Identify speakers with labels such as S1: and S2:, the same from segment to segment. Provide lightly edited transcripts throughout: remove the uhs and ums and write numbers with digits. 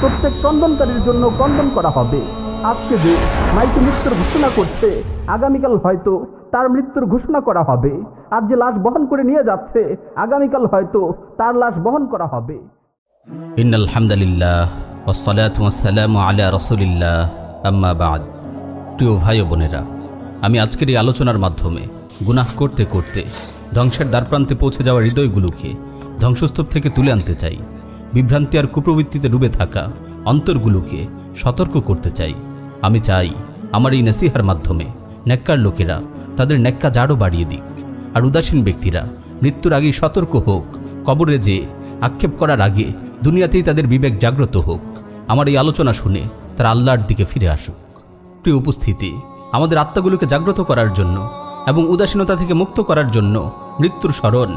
S1: প্রত্যেক ক্রন্দনকারীর জন্য ক্রন্দন করা হবে। আজকে যে মাইকে মৃত্যুর ঘোষণা করছে, আগামীকাল হয়তো তার মৃত্যুর ঘোষণা করা হবে। আজ যে লাশ বহন করে নিয়ে যাচ্ছে, আগামীকাল হয়তো তার লাশ বহন করা হবে।
S2: ইন্নাল হামদুলিল্লাহ ওয়াসসালাতু ওয়াসসালামু আলা রাসূলিল্লাহ, আম্মা বাদ। প্রিয় ভাই ও বোনেরা, আমি আজকের এই আলোচনার মাধ্যমে গুনাহ করতে করতে ধ্বংসের দ্বারপ্রান্তে পৌঁছে যাওয়া হৃদয়গুলোকে ধ্বংসস্তূপ থেকে তুলে আনতে চাই। বিভ্রান্তি আর কুপ্রবৃত্তিতে ডুবে থাকা অন্তরগুলোকে সতর্ক করতে চাই। আমি চাই আমার এই নসিহার মাধ্যমে নেককার লোকেরা তাদের নেককা জাড়ও বাড়িয়ে দিক, আর উদাসীন ব্যক্তিরা মৃত্যুর আগেই সতর্ক হোক। কবরে যে আক্ষেপ করার আগে দুনিয়াতেই তাদের বিবেক জাগ্রত হোক। আমার এই আলোচনা শুনে তারা আল্লাহর দিকে ফিরে আসুক। প্রিয় উপস্থিতি, আমাদের আত্মাগুলোকে জাগ্রত করার জন্য এবং উদাসীনতা থেকে মুক্ত করার জন্য মৃত্যুর স্মরণ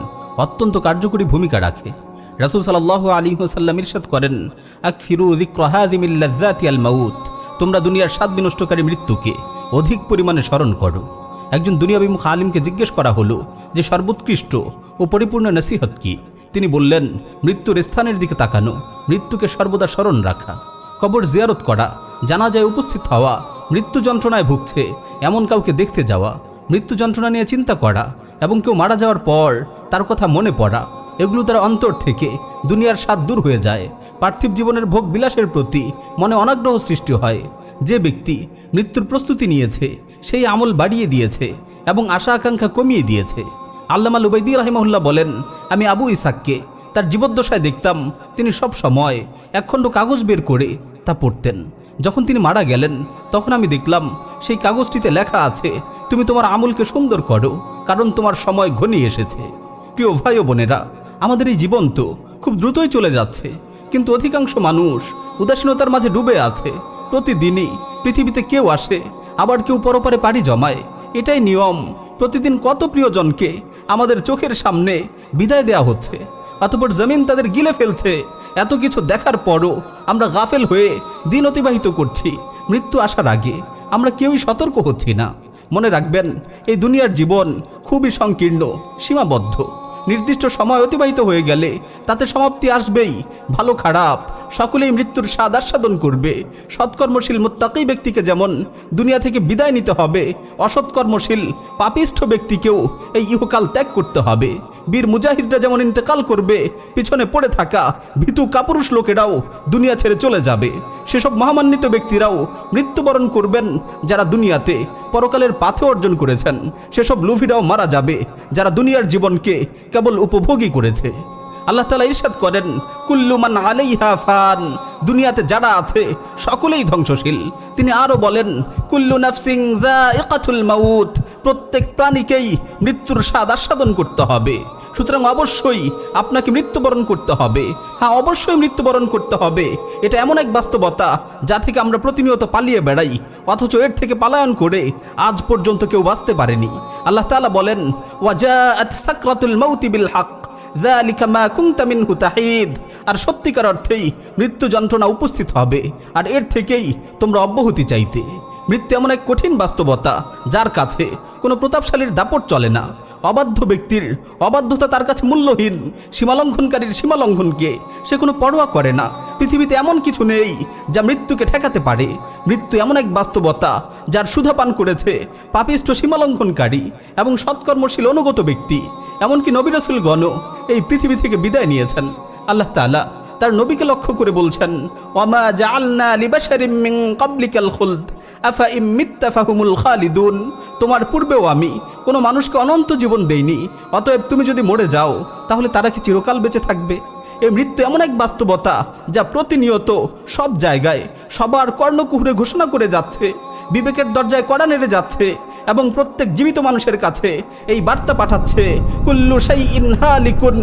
S2: অত্যন্ত কার্যকরী ভূমিকা রাখে। রাসূল সাল্লাল্লাহু আলাইহি ওয়াসাল্লাম ইরশাদ করেন, আকসিরু যিকরা হাযিমিল লাযযাতি আল মাউত। তোমরা দুনিয়ার স্বাদ বিনষ্টকারী মৃত্যুকে অধিক পরিমাণে স্মরণ করো। একজন দুনিয়াবিমুখ আলিমকে জিজ্ঞেস করা হলো যে সর্বোৎকৃষ্ট ও পরিপূর্ণ নসিহত কি? তিনি বললেন, মৃত্যুর স্থানের দিকে তাকানো, মৃত্যুকে সর্বদা স্মরণ রাখা, কবর জিয়ারত করা, জানাজায় উপস্থিত হওয়া, মৃত্যু যন্ত্রণায় ভুগছে এমন কাউকে দেখতে যাওয়া, মৃত্যু যন্ত্রণা নিয়ে চিন্তা করা এবং কেউ মারা যাওয়ার পর তার কথা মনে পড়া। এগুলো তার অন্তর থেকে দুনিয়ার স্বাদ দূর হয়ে যায়। পার্থিব জীবনের ভোগ বিলাসের প্রতি মনে অনাগ্রহ সৃষ্টি হয়। যে ব্যক্তি মৃত্যুর প্রস্তুতি নিয়েছে সেই আমল বাড়িয়ে দিয়েছে এবং আশা আকাঙ্ক্ষা কমিয়ে দিয়েছে। আল্লামা লুবাইদি রাহিমাহুল্লাহ বলেন, আমি আবু ইসাককে তার জীবদ্দশায় দেখতাম তিনি সব সময় একখণ্ড কাগজ বের করে তা পড়তেন। যখন তিনি মারা গেলেন তখন আমি দেখলাম সেই কাগজটিতে লেখা আছে, তুমি তোমার আমলকে সুন্দর করো, কারণ তোমার সময় ঘনিয়ে এসেছে। প্রিয় ভাই ও বোনেরা, আমাদের এই জীবন তো খুব দ্রুতই চলে যাচ্ছে, কিন্তু অধিকাংশ মানুষ উদাসীনতার মাঝে ডুবে আছে। প্রতিদিনই পৃথিবীতে কেউ আসে, আবার কেউ পরপারে পাড়ি জমায়। এটাই নিয়ম। প্রতিদিন কত প্রিয়জনকে আমাদের চোখের সামনে বিদায় দেয়া হচ্ছে, অতঃপর জমিন তাদের গিলে ফেলছে। এত কিছু দেখার পরও আমরা গাফেল হয়ে দিন অতিবাহিত করছি। মৃত্যু আসার আগে আমরা কেউই সতর্ক হচ্ছি না। মনে রাখবেন, এই দুনিয়ার জীবন খুবই সংকীর্ণ, সীমাবদ্ধ। নির্দিষ্ট সময় অতিবাহিত হয়ে গেলে তাতে সমাপ্তি আসবেই। ভালো খারাপ সকলেই মৃত্যুর স্বাদ আস্বাদন করবে। সৎকর্মশীল মুত্তাকী ব্যক্তিকে যেমন দুনিয়া থেকে বিদায় নিতে হবে, অসৎকর্মশীল পাপিষ্ঠ ব্যক্তিকেও এই ইহকাল ত্যাগ করতে হবে। বীর মুজাহিদরা যেমন ইন্তেকাল করবে, পিছনে পড়ে থাকা ভীতু কাপুরুষ লোকেরাও দুনিয়া ছেড়ে চলে যাবে। সেসব মহামান্বিত ব্যক্তিরাও মৃত্যুবরণ করবেন যারা দুনিয়াতে পরকালের পাথে অর্জন করেছেন। সেসব লুভিরাও মারা যাবে যারা দুনিয়ার জীবনকে কেবল উপভোগই করেছে। আল্লাহ তাআলা ইরশাদ করেন, কুল্লু মান আলাইহা ফান। দুনিয়াতে যারা আছে সকলেই ধ্বংসশীল। তিনি আরও বলেন, কুল্লু নাফসিন যায়িকাতুল মাউত। প্রত্যেক প্রাণীকেই মৃত্যুর স্বাদ আস্বাদন করতে হবে। সুতরাং অবশ্যই আপনাকে মৃত্যুবরণ করতে হবে। হ্যাঁ, অবশ্যই মৃত্যুবরণ করতে হবে। এটা এমন এক বাস্তবতা যা থেকে আমরা প্রতিনিয়ত পালিয়ে বেড়াই, অথচ এর থেকে পালায়ন করে আজ পর্যন্ত কেউ বাঁচতে পারেনি। আল্লাহ তাআলা বলেন, ওয়াজাআত সাকরাতুল মাউতি বিল হক যালিকা মা কুনতা মিনহু তাহিদ। আর সত্যিকার অর্থেই মৃত্যু যন্ত্রণা উপস্থিত হবে, আর এর থেকেই তোমরা অব্যাহতি চাইতে। মৃত্যু এমন এক কঠিন বাস্তবতা যার কাছে কোনো প্রতাপশালীর দাপট চলে না। অবাধ্য ব্যক্তির অবাধ্যতা তার কাছে মূল্যহীন। সীমালঙ্ঘনকারীর সীমালঙ্ঘনকে সে কোনো পরোয়া করে না। পৃথিবীতে এমন কিছু নেই যা মৃত্যুকে ঠেকাতে পারে। মৃত্যু এমন এক বাস্তবতা যার সুধা পান করেছে পাপিষ্ঠ সীমালঙ্ঘনকারী এবং সৎকর্মশীল অনুগত ব্যক্তি। এমনকি নবী রাসূলগণও এই পৃথিবী থেকে বিদায় নিয়েছেন। আল্লাহ তাআলা তার নবীকে লক্ষ্য করে বলছেন, ওয়ামা জাআলনা লিবাশারিম মিন ক্বাবলিকাল খুলদ আফা ইম মিত্তা ফাহুমুল খালিদুন। তোমার পূর্বেও আমি কোনো মানুষকে অনন্ত জীবন দেইনি, অতএব তুমি যদি মরে যাও তাহলে তারা কি চিরকাল বেঁচে থাকবে? এই মৃত্যু এমন এক বাস্তবতা যা প্রতিনিয়ত সব জায়গায় সবার কর্ণকুহরে ঘোষণা করে যাচ্ছে, বিবেকের দরজায় কড়া নেড়ে যাচ্ছে এবং প্রত্যেক জীবিত মানুষের কাছে এই বার্তা পাঠাচ্ছে, কুল্লু শাইইন হালিকুন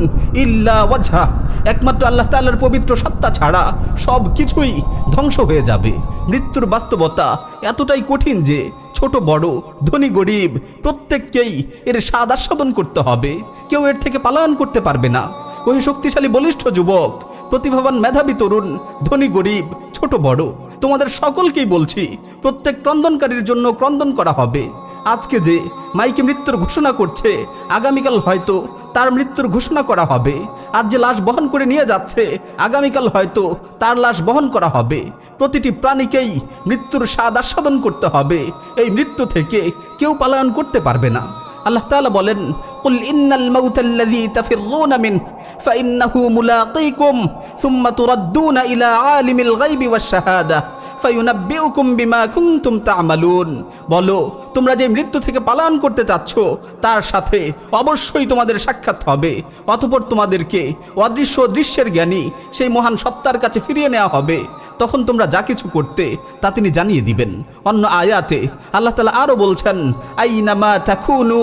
S2: ইল্লা ওয়াজহা। একমাত্র আল্লাহ তাআলার পবিত্র সত্তা ছাড়া সব কিছুই ধ্বংস হয়ে যাবে। মৃত্যুর বাস্তবতা এতটাই কঠিন যে ছোট বড় ধনী গরিব প্রত্যেককেই এর স্বাদ আস্বাদন করতে হবে। কেউ এর থেকে পালায়ন করতে পারবে না। ওই শক্তিশালী বলিষ্ঠ যুবক, প্রতিভাবান মেধাবী তরুণ, ধনী গরিব, ছোট বড়, তোমাদের সকলকেই বলছি, প্রত্যেক ক্রন্দনকারীর জন্য ক্রন্দন করা হবে।
S1: আজকে যে মাইকে মৃত্যুর ঘোষণা করছে, আগামীকাল হয়তো তার মৃত্যুর ঘোষণা করা হবে। আজ যে লাশ বহন করে নিয়ে যাচ্ছে, আগামীকাল হয়তো তার লাশ বহন করা হবে। প্রতিটি প্রাণীকেই মৃত্যুর স্বাদ আস্বাদন করতে হবে। এই মৃত্যু থেকে কেউ পলায়ন করতে পারবে না। আল্লাহ তাআলা বলেন, কুল ইন্নাল মাউতাল্লাযী তাফিররুনা মিনহু ফাইন্নাহু মুলাকীকুম সুম্মা তুরাদ্দুনা ইলা আলিমিল গায়বি ওয়াশ শাহাদা ফায়ুনাব্বিউকুম বিমা কুনতুম তা'মালুন। বলো, তোমরা যে মৃত্যু থেকে পালায়ন করতে চাচ্ছ তার সাথে অবশ্যই তোমাদের সাক্ষাৎ হবে। অতঃপর তোমাদেরকে অদৃশ্য দৃশ্যের জ্ঞানী সেই মহান সত্তার কাছে ফিরিয়ে নেওয়া হবে। তখন তোমরা যা কিছু করতে তা তিনি জানিয়ে দিবেন। অন্য আয়াতে আল্লাহ তাআলা আরো বলছেন, আইনামা তাকুনু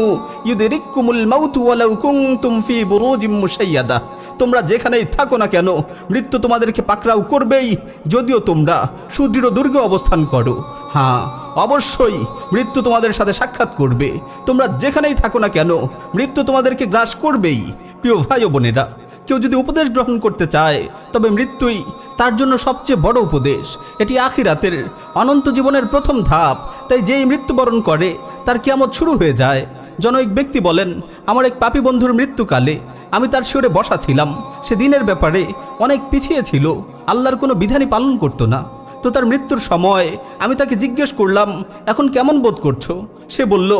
S1: ইউদরিকুমুল মাউতু ওয়ালাউ কুনতুম ফি বুরুজিম মুশাইয়াদা। তোমরা যেখানেই থাকো না কেন, মৃত্যু তোমাদেরকে পাকড়াও করবেই, যদিও তোমরা সুদৃঢ় দুর্গে অবস্থান করো। হ্যাঁ, অবশ্যই মৃত্যু তোমাদের সাথে সাক্ষাৎ করবে। তোমরা যেখানেই থাকো না কেন, মৃত্যু তোমাদেরকে গ্রাস করবেই। প্রিয় ভাই ও বোনেরা, কেউ যদি উপদেশ গ্রহণ করতে চায়, তবে মৃত্যুই তার জন্য সবচেয়ে বড় উপদেশ। এটি আখিরাতের অনন্ত জীবনের প্রথম ধাপ। তাই যেই মৃত্যুবরণ করে তার কিয়ামত শুরু হয়ে যায়। জনৈক ব্যক্তি বলেন, আমার এক পাপী বন্ধুর মৃত্যুকালে আমি তার শিয়রে বসা ছিলাম। সে দিনের ব্যাপারে অনেক পিছিয়ে ছিল, আল্লাহর কোনো বিধানই পালন করতো না। তো তার মৃত্যুর সময় আমি তাকে জিজ্ঞেস করলাম, এখন কেমন বোধ করছো? সে বলল,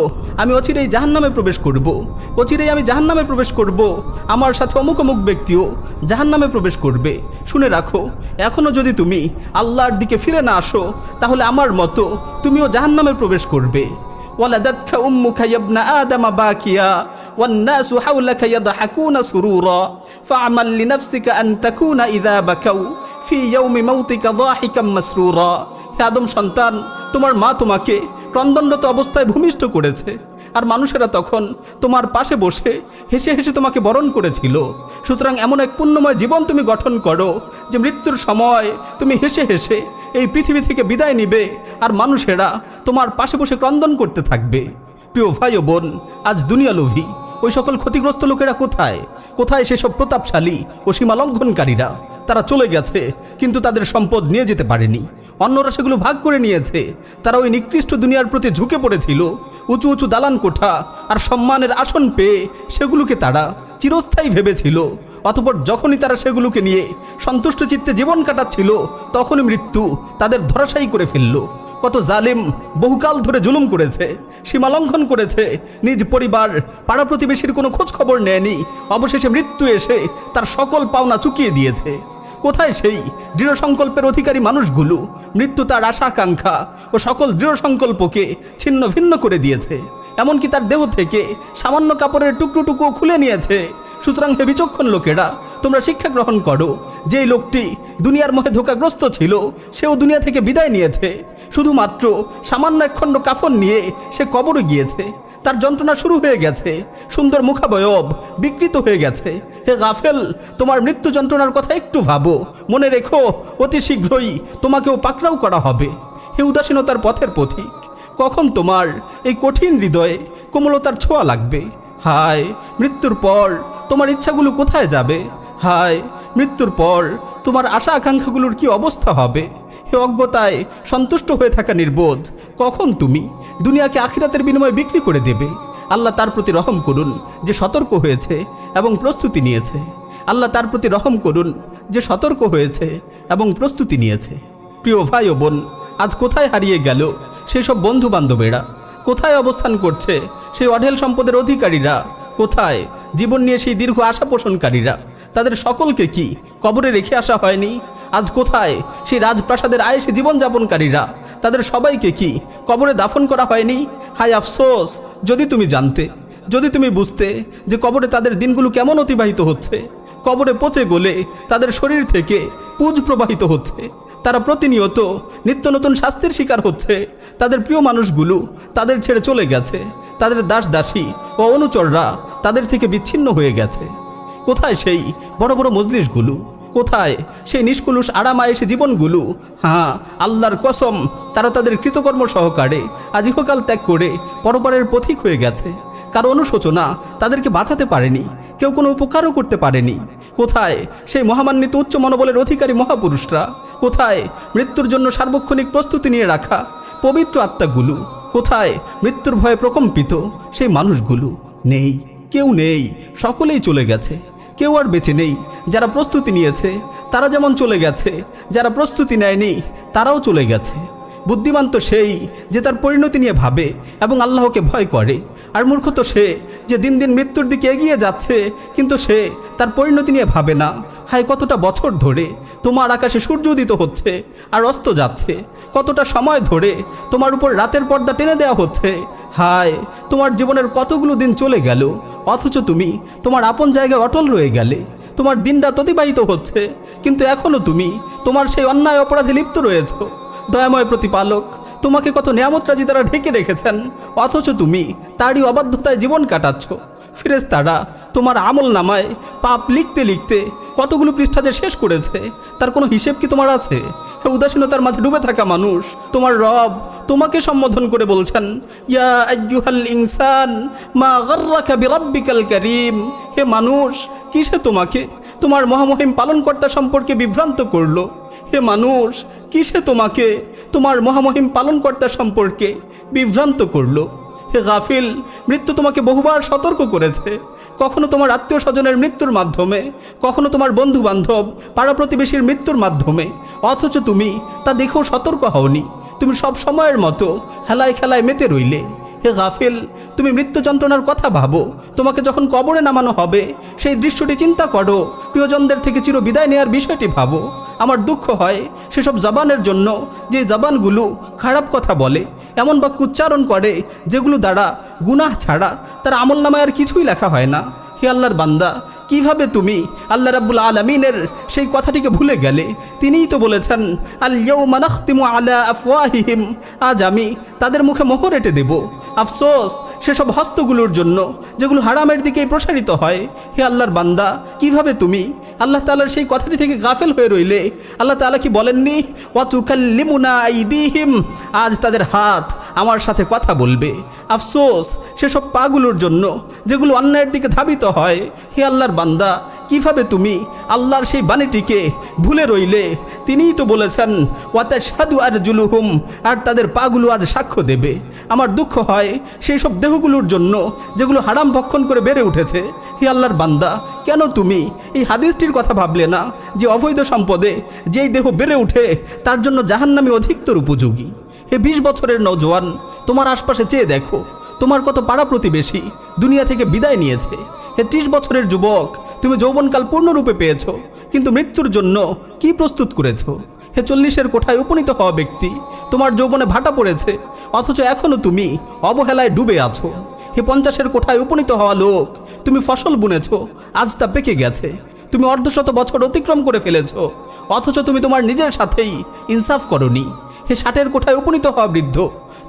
S1: আমি অচিরেই জাহান্নামে প্রবেশ করব। অচিরেই আমি জাহান্নামে প্রবেশ করব। আমার সাথে অমুক অমুক ব্যক্তিও জাহান্নামে প্রবেশ করবে। শুনে রাখো, এখনও যদি তুমি আল্লাহর দিকে ফিরে না আসো, তাহলে আমার মতো তুমিও জাহান্নামে প্রবেশ করবে। ولدتك أمك يا ابن آدم باكيا والناس حولك يضحكون سرورا فاعمل لنفسك أن تكون إذا بكوا في يوم موتك ضاحكا مسرورا। হে আদম সন্তান, তোমার মা তোমাকে ক্রন্দনরত অবস্থায় ভূমিষ্ঠ করেছে, আর মানুষেরা তখন তোমার পাশে বসে হেসে হেসে তোমাকে বরণ করেছিল। সুতরাং এমন এক পুণ্যময় জীবন তুমি গঠন করো যে মৃত্যুর সময় তুমি হেসে হেসে এই পৃথিবী থেকে বিদায় নিবে, আর মানুষেরা তোমার পাশে বসে ক্রন্দন করতে থাকবে। প্রিয় ভাই ও বোন, আজ দুনিয়া লোভী ওই সকল ক্ষতিগ্রস্ত লোকেরা কোথায়? কোথায় সেসব প্রতাপশালী ও সীমা লঙ্ঘনকারীরা? তারা চলে গেছে, কিন্তু তাদের সম্পদ নিয়ে যেতে পারেনি। অন্যরা সেগুলো ভাগ করে নিয়েছে। তারা ওই নিকৃষ্ট দুনিয়ার প্রতি ঝুঁকে পড়েছিল। উঁচু উঁচু দালান কোঠা আর সম্মানের আসন পেয়ে সেগুলোকে তারা চিরস্থায়ী ভেবেছিল। অতঃপর যখনই তারা সেগুলোকে নিয়ে সন্তুষ্ট চিত্তে জীবন কাটাচ্ছিল, তখনই মৃত্যু তাদের ধরাশায়ী করে ফেলল। কত জালিম বহুকাল ধরে জুলুম করেছে, সীমা লঙ্ঘন করেছে, নিজ পরিবার পাড়া প্রতিবেশীর কোনো খোঁজ খবর নেয়নি। অবশেষে মৃত্যু এসে তার সকল পাওনা চুকিয়ে দিয়েছে। কোথায় সেই দৃঢ় সংকল্পের অধিকারী মানুষগুলো? মৃত্যু তার আশা আকাঙ্ক্ষা ও সকল দৃঢ় সংকল্পকে ছিন্ন ভিন্ন করে দিয়েছে। এমনকি তার দেহ থেকে সামান্য কাপড়ের টুকরো খুলে নিয়েছে। সুতরাং হে বিচক্ষণ লোকেরা, তোমরা শিক্ষা গ্রহণ করো। যেই লোকটি দুনিয়ার মোহে ধোঁকাগ্রস্ত ছিল, সেও দুনিয়া থেকে বিদায় নিয়েছে। শুধুমাত্র সামান্য একখণ্ড কাফন নিয়ে সে কবরে গিয়েছে। তার যন্ত্রণা শুরু হয়ে গেছে, সুন্দর মুখাবয়ব বিকৃত হয়ে গেছে। হে গাফেল, তোমার মৃত্যু যন্ত্রণার কথা একটু ভাবো। মনে রেখো, অতি শীঘ্রই তোমাকেও পাকড়াও করা হবে। হে উদাসীনতার পথের পথিক, কখন তোমার এই কঠিন হৃদয়ে কোমলতার ছোঁয়া লাগবে? হায়, মৃত্যুর পর তোমার ইচ্ছাগুলো কোথায় যাবে? হায়, মৃত্যুর পর তোমার আশা আকাঙ্ক্ষাগুলোর কি অবস্থা হবে? হে অজ্ঞতায় সন্তুষ্ট হয়ে থাকা নির্বোধ, কখন তুমি দুনিয়াকে আখিরাতের বিনিময়ে বিক্রি করে দেবে? আল্লাহ তার প্রতি রহম করুন যে সতর্ক হয়েছে এবং প্রস্তুতি নিয়েছে। আল্লাহ তার প্রতি রহম করুন যে সতর্ক হয়েছে এবং প্রস্তুতি নিয়েছে। প্রিয় ভাই ও বোন, আজ কোথায় হারিয়ে গেল সেই সব বন্ধু বান্ধবেরা? কোথায় অবস্থান করছে সেই অঢেল সম্পদের অধিকারীরা? কোথায় জীবন নিয়ে সেই দীর্ঘ আশা পোষণকারীরা? তাদের সকলকে কি কবরে রেখে আসা হয়নি? আজ কোথায় সেই রাজপ্রাসাদের আয়েশে জীবনযাপনকারীরা? তাদের সবাইকে কি কবরে দাফন করা হয়নি? হায় আফসোস, যদি তুমি জানতে, যদি তুমি বুঝতে যে কবরে তাদের দিনগুলো কেমন অতিবাহিত হচ্ছে। কবরে পচে গলে তাদের শরীর থেকে পুজ প্রবাহিত হচ্ছে। তারা প্রতিনিয়ত নিত্য নতুন শাস্তির শিকার হচ্ছে। তাদের প্রিয় মানুষগুলো তাদের ছেড়ে চলে গেছে। তাদের দাস দাসী ও অনুচররা তাদের থেকে বিচ্ছিন্ন হয়ে গেছে। কোথায় সেই বড় বড় মজলিসগুলো? কোথায় সেই নিষ্কলুষ আরামায়েশে জীবনগুলো? হ্যাঁ, আল্লাহর কসম, তারা তাদের কৃতকর্ম সহকারে আজ ইহকাল ত্যাগ করে পরপারের পথিক হয়ে গেছে। কারো অনুশোচনা তাদেরকে বাঁচাতে পারেনি, কেউ কোনো উপকারও করতে পারেনি। কোথায় সেই মহামান্বিত উচ্চ মনোবলের অধিকারী মহাপুরুষরা? কোথায় মৃত্যুর জন্য সার্বক্ষণিক প্রস্তুতি নিয়ে রাখা পবিত্র আত্মাগুলো?
S2: কোথায় মৃত্যুর ভয়ে প্রকম্পিত সেই মানুষগুলো? নেই, কেউ নেই, সকলেই চলে গেছে। কেউ আর বেঁচে নেই। যারা প্রস্তুতি নিয়েছে তারা যেমন চলে গেছে, যারা প্রস্তুতি নেয়নি তারাও চলে গেছে। বুদ্ধিমান তো সেই যে তার পরিণতি নিয়ে ভাবে এবং আল্লাহকে ভয় করে, আর মূর্খ তো সে যে দিন দিন মৃত্যুর দিকে এগিয়ে যাচ্ছে কিন্তু সে তার পরিণতি নিয়ে ভাবে না। হায়, কতটা বছর ধরে তোমার আকাশে সূর্য উদিত হচ্ছে আর অস্ত যাচ্ছে, কতটা সময় ধরে তোমার উপর রাতের পর্দা টেনে দেওয়া হচ্ছে। হায়, তোমার জীবনের কতগুলো দিন চলে গেল, অথচ তুমি তোমার আপন জায়গায় অটল রয়ে গেলে। তোমার দিনরাত অতিবাহিত হচ্ছে কিন্তু এখনও তুমি তোমার সেই অন্যায় অপরাধে লিপ্ত রয়েছ। দয়াময় প্রতিপালক তোমাকে কত নিয়ামতরাজি দ্বারা ঢেকে রেখেছেন, অথচ তুমি তারই অবাধ্যতায় জীবন কাটাচ্ছ। ফেরেশতারা তোমার আমল নামায় পাপ লিখতে লিখতে কতগুলো পৃষ্ঠা যে শেষ করেছে তার কোনো হিসেব কি তোমার আছে? উদাসীনতার মাঝে ডুবে থাকা মানুষ তোমার রব তোমাকে সম্বোধন করে বলছেন, ইয়া আইয়ুহাল ইনসান মা গাররাকা বিরাব্বিকাল কারীম। হে মানুষ, কিসে তোমাকে তোমার মহামহিম পালনকর্তা সম্পর্কে বিভ্রান্ত করলো? হে মানুষ, কিসে তোমাকে তোমার মহামহিম পালনকর্তা সম্পর্কে বিভ্রান্ত করলো? হে গাফিল, মৃত্যু তোমাকে বহুবার সতর্ক করেছে, কখনো তোমার আত্মীয় স্বজনের মৃত্যুর মাধ্যমে, কখনো তোমার বন্ধু বান্ধব পাড়া প্রতিবেশীর মৃত্যুর মাধ্যমে, অথচ তুমি তা দেখেও সতর্ক হওনি। তুমি সব সময়ের মতো হেলায় খেলায় মেতে রইলে। হে গাফিল, তুমি মৃত্যু যন্ত্রণার কথা ভাবো, তোমাকে যখন কবরে নামানো হবে সেই দৃশ্যটি চিন্তা করো, প্রিয়জনদের থেকে চির বিদায় নেওয়ার বিষয়টি ভাবো। আমার দুঃখ হয় সেসব জবানের জন্য যে জবানগুলো খারাপ কথা বলে, এমন বাক্য উচ্চারণ করে যেগুলো দ্বারা গুনাহ ছাড়া তার আমল নামায় আর কিছুই লেখা হয় না। হে আল্লাহর বান্দা, কিভাবে তুমি আল্লাহ রাব্বুল আলামিনের সেই কথাটিকে ভুলে গেলে? তিনিই তো বলেছেন, আল ইয়াউমা নাখতিমু আলা আফওয়াহিহিম, আজ আমি তাদের মুখে মোহর এঁটে দেব। আফসোস সেসব হস্তগুলোর জন্য যেগুলো হারামের দিকেই প্রসারিত হয়। হে আল্লাহর বান্দা, কিভাবে তুমি আল্লাহ তাআলার সেই কথাটি থেকে গাফেল হয়ে রইলে? আল্লাহ তাআলা কি বলেননি, ওয়া তুকাল্লিমুনা আইদিহিম, আজ তাদের হাত আমার সাথে কথা বলবে। আফসোস সেসব পাগুলোর জন্য যেগুলো অন্যায়ের দিকে ধাবিত হয়। হে আল্লাহর বান্দা, কিভাবে তুমি আল্লাহর সেই বাণীটিকে ভুলে রইলে? তিনিই তো বলেছেন, ওয়া তাশহাদু আরজুলুহুম, আর তাদের পাগুলো আজ সাক্ষ্য দেবে। আমার দুঃখ হয় সেই সব দেহগুলোর জন্য যেগুলো হারাম ভক্ষণ করে বেড়ে উঠেছে। হে আল্লাহর বান্দা, কেন তুমি এই হাদিসটির কথা ভাবলে না যে অবৈধ সম্পদে যেই দেহ বেড়ে ওঠে তার জন্য জাহান্নামী অধিকতর উপযোগী? হে 20 বছরের নওজোয়ান, তোমার আশপাশে চেয়ে দেখো, তোমার কত পাড়া প্রতিবেশী দুনিয়া থেকে বিদায় নিয়েছে। হে 30 বছরের যুবক, তুমি যৌবনকাল পূর্ণরূপে পেয়েছো, কিন্তু মৃত্যুর জন্য কি প্রস্তুত করেছো? হে 40-এর কোঠায় উপনীত হওয়া ব্যক্তি, তোমার যৌবনে ভাটা পড়েছে, অথচ এখনও তুমি অবহেলায় ডুবে আছো। হে 50-এর কোঠায় উপনীত হওয়া লোক, তুমি ফসল বুনেছো, আজ তা পেকে গেছে। তুমি অর্ধশত বছর অতিক্রম করে ফেলেছো, অথচ তুমি তোমার নিজের সাথেই ইনসাফ করনি। হে 60-এর কোঠায় উপনীত হওয়া বৃদ্ধ,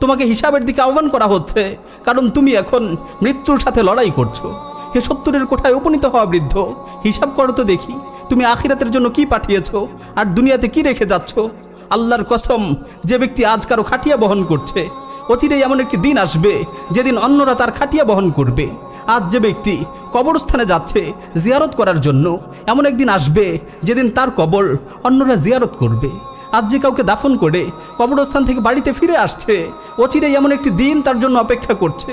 S2: তোমাকে হিসাবের দিকে আহ্বান করা হচ্ছে, কারণ তুমি এখন মৃত্যুর সাথে লড়াই করছো। হে 70-এর কোঠায় উপনীত হওয়া বৃদ্ধ, হিসাব করো তো দেখি তুমি আখিরাতের জন্য কি পাঠিয়েছো আর দুনিয়াতে কি রেখে যাচ্ছ। আল্লাহর কসম, যে ব্যক্তি আজ কারো খাটিয়া বহন করছে, অচিরেই এমন একটি দিন আসবে যেদিন অন্যরা তার খাটিয়া বহন করবে। আজ যে ব্যক্তি কবরস্থানে যাচ্ছে জিয়ারত করার জন্য, এমন একদিন আসবে যেদিন তার কবর অন্যরা জিয়ারত করবে। আজ যে কাউকে দাফন করে কবরস্থান থেকে বাড়িতে ফিরে আসছে, অচিরেই এমন একটি দিন তার জন্য অপেক্ষা করছে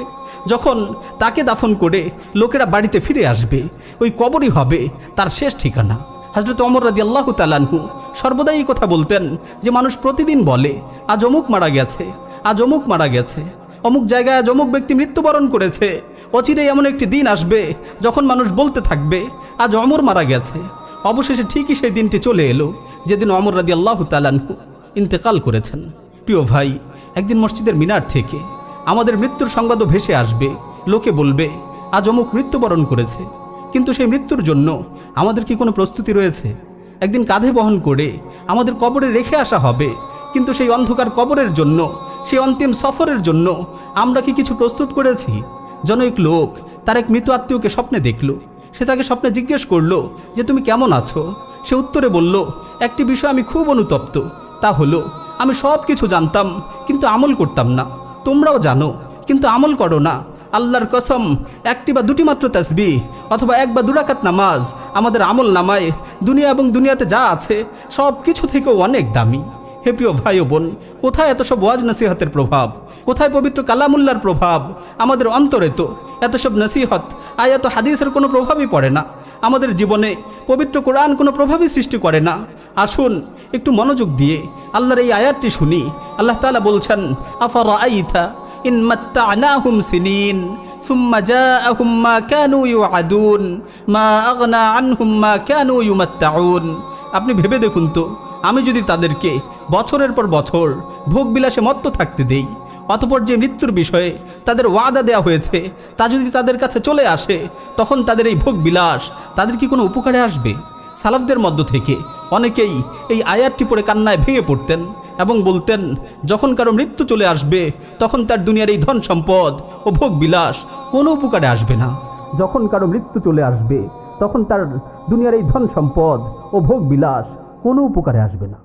S2: যখন তাকে দাফন করে লোকেরা বাড়িতে ফিরে আসবে। ওই কবরই হবে তার শেষ ঠিকানা। হযরত ওমর রাদিয়াল্লাহু তাআলা আনহু সর্বদাই এই কথা বলতেন যে মানুষ প্রতিদিন বলে, আজ অমুক মারা গেছে, আজ অমুক মারা গেছে, অমুক জায়গায় আজ অমুক ব্যক্তি মৃত্যুবরণ করেছে। অচিরেই এমন একটি দিন আসবে যখন মানুষ বলতে থাকবে, আজ ওমর মারা গেছে। অবশেষে ঠিকই সেই দিনটি চলে এলো যেদিন ওমর রাদিয়াল্লাহু তাআলা আনহু ইন্তেকাল করেছেন। প্রিয় ভাই, একদিন মসজিদের মিনার থেকে আমাদের মৃত্যুর সংবাদও ভেসে আসবে। লোকে বলবে, আজ অমুক মৃত্যুবরণ করেছে, কিন্তু সেই মৃত্যুর জন্য আমাদের কি কোনো প্রস্তুতি রয়েছে? একদিন কাঁধে বহন করে আমাদের কবরে রেখে আসা হবে, কিন্তু সেই অন্ধকার কবরের জন্য, সেই অন্তিম সফরের জন্য আমরা কি কিছু প্রস্তুত করেছি? জনৈক লোক তার এক মৃত আত্মীয়কে স্বপ্নে দেখল। সে তাকে স্বপ্নে জিজ্ঞেস করলো যে তুমি কেমন আছো? সে উত্তরে বলল, একটি বিষয় আমি খুব অনুতপ্ত, তা হলো আমি সব কিছু জানতাম কিন্তু আমল করতাম না। তোমরাও জানো কিন্তু আমল করো না। আল্লাহর কসম, একটি বা দুটি মাত্র তাসবিহ অথবা 1 বা 2 রাকাত নামাজ আমাদের আমল নামায় দুনিয়া এবং দুনিয়াতে যা আছে সব কিছু থেকেও অনেক দামি। হে প্রিয় ভাই ও বোন, কোথায় এত সব ওয়াজ নসিহতের প্রভাব, কোথায় পবিত্র কালামুল্লার প্রভাব? আমাদের অন্তরে তো এত সব নসিহত আয়াত হাদিসের কোনো প্রভাবই পড়ে না। আমাদের জীবনে পবিত্র কোরআন কোনো প্রভাবই সৃষ্টি করে না। আসুন একটু মনোযোগ দিয়ে আল্লাহর এই আয়াতটি শুনি। আল্লাহ তাআলা বলছেন, আফারাআইতা ইন মাত্তা'নাহুম সিনিন সুম্মা জাআহুম মা কানু ইউআদুন মা আগনা আনহুম মা কানু ইউমাত্তাউন। আপনি ভেবে দেখুন তো, আমি যদি তাদেরকে বছরের পর বছর ভোগবিলাসে মত্ত থাকতে দেই, অতঃপর যে মৃত্যুর বিষয়ে তাদের ওয়াদা দেওয়া হয়েছে তা যদি তাদের কাছে চলে আসে, তখন তাদের এই ভোগবিলাস তাদের কি কোনো উপকারে আসবে? সালাফদের মধ্য থেকে অনেকেই এই আয়াতটি পড়ে কান্নায় ভেঙে পড়তেন এবং বলতেন, যখন কারো মৃত্যু চলে আসবে তখন তার দুনিয়ার এই ধন সম্পদ ও ভোগবিলাস কোনো উপকারে আসবে না।
S1: যখন কারো মৃত্যু চলে আসবে তখন তার দুনিয়ার এই ধন সম্পদ ও ভোগ বিলাস কোনো উপকারে আসবে না।